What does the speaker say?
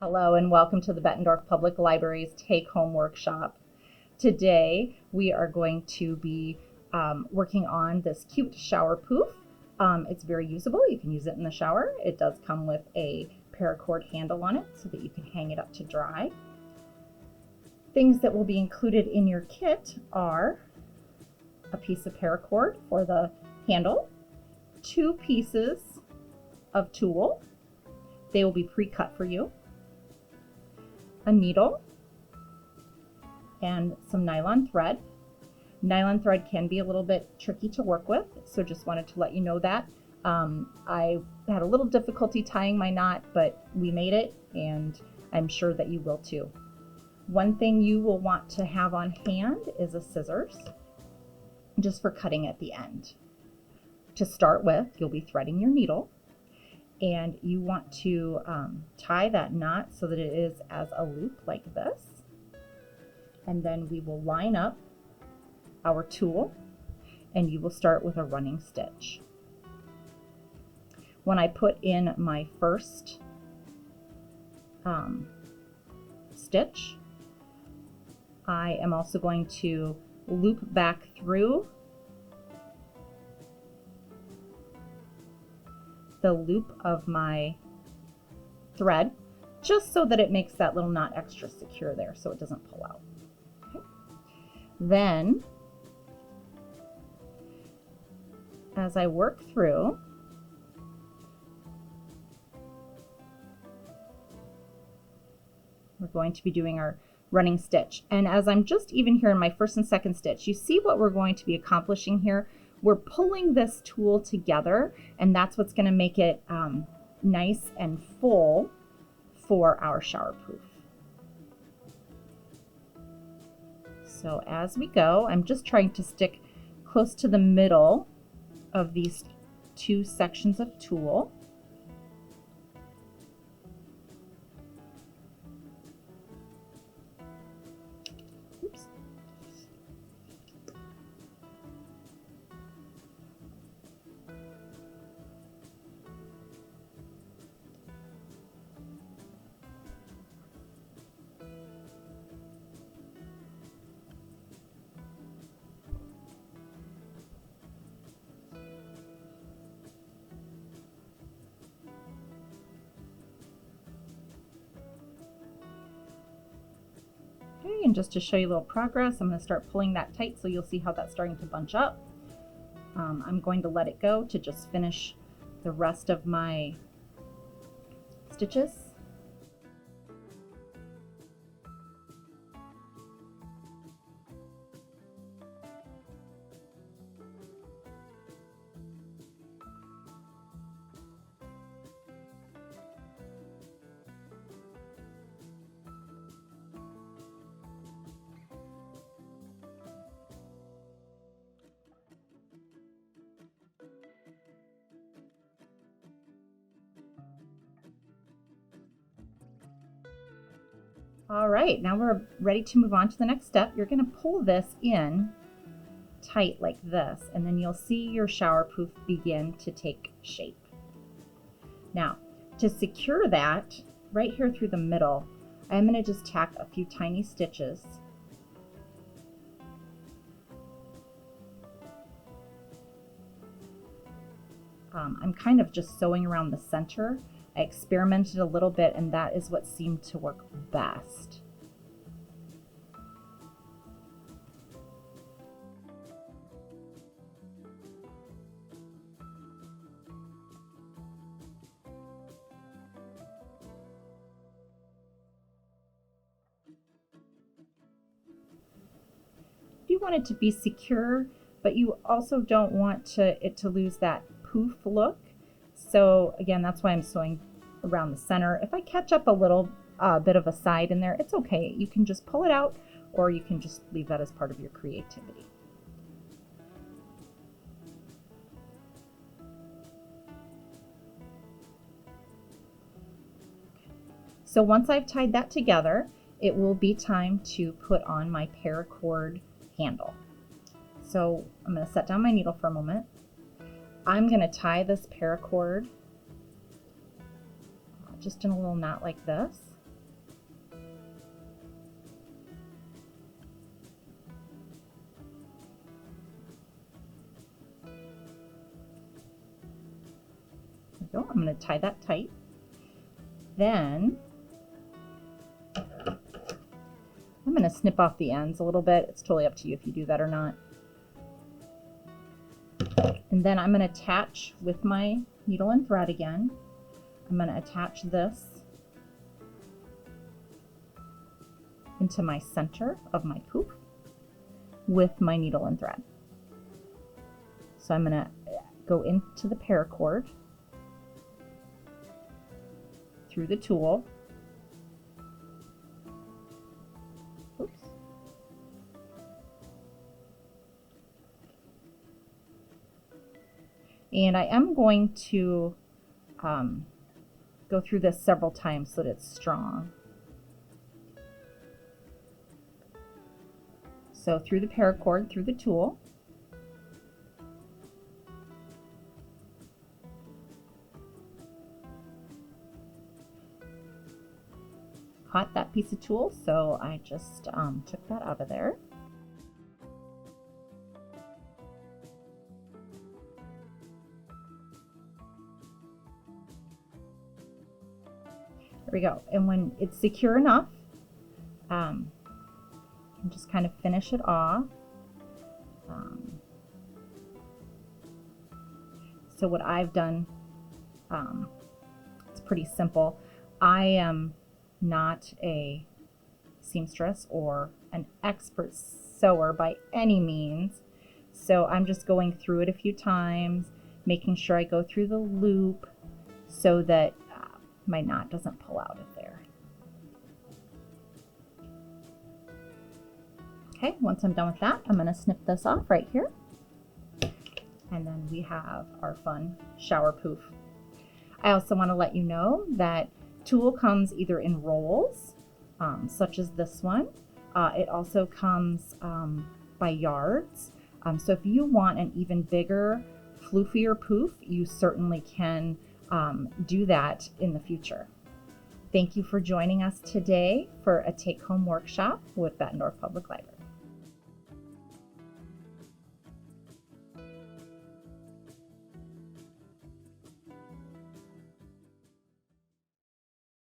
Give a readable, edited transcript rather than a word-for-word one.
Hello and welcome to the Bettendorf Public Library's Take Home Workshop. Today we are going to be working on this cute shower poof. It's very usable. You can use it in the shower. It does come with a paracord handle on it so that you can hang it up to dry. Things that will be included in your kit are a piece of paracord for the handle, 2 pieces of tulle. They will be pre-cut for you, a needle, and some nylon thread. Nylon thread can be a little bit tricky to work with, so just wanted to let you know that. I had a little difficulty tying my knot, but we made it, and I'm sure that you will too. One thing you will want to have on hand is a scissors, just for cutting at the end. To start with, you'll be threading your needle, and you want to tie that knot so that it is as a loop like this. And then we will line up our tulle, and you will start with a running stitch. When I put in my first stitch, I am also going to loop back through the loop of my thread, just so that it makes that little knot extra secure there so it doesn't pull out. Okay. Then, as I work through, we're going to be doing our running stitch. And as I'm just even here in my first and second stitch, you see what we're going to be accomplishing here? We're pulling this tulle together, and that's what's going to make it nice and full for our shower poof. So as we go, I'm just trying to stick close to the middle of these 2 sections of tulle. Oops. Okay, and just to show you a little progress, I'm going to start pulling that tight so you'll see how that's starting to bunch up. I'm going to let it go to just finish the rest of my stitches. All right, now we're ready to move on to the next step. You're going to pull this in tight like this, and then you'll see your shower poof begin to take shape. Now, to secure that, right here through the middle, I'm going to just tack a few tiny stitches. I'm kind of just sewing around the center. I experimented a little bit, and that is what seemed to work best. You want it to be secure, but you also don't want it to lose that poof look. So again, that's why I'm sewing around the center. If I catch up a little bit of a side in there, it's okay. You can just pull it out, or you can just leave that as part of your creativity. So once I've tied that together, it will be time to put on my paracord handle. So I'm going to set down my needle for a moment. I'm going to tie this paracord just in a little knot like this. go. I'm going to tie that tight. Then I'm going to snip off the ends a little bit. It's totally up to you if you do that or not. And then I'm going to attach with my needle and thread again. I'm going to attach this into my center of my pouf with my needle and thread. So I'm going to go into the paracord through the tulle. Oops. And I am going to go through this several times so that it's strong. So through the paracord, through the tulle. Caught that piece of tulle, so I just took that out of there. There we go. And when it's secure enough, just kind of finish it off. So what I've done, it's pretty simple. I am not a seamstress or an expert sewer by any means, so I'm just going through it a few times, making sure I go through the loop so that my knot doesn't pull out of there. Okay, once I'm done with that, I'm going to snip this off right here. And then we have our fun shower pouf. I also want to let you know that tulle comes either in rolls, such as this one. It also comes by yards. So if you want an even bigger, floofier pouf, you certainly can do that in the future. Thank you for joining us today for a take-home workshop with Bettendorf Public Library.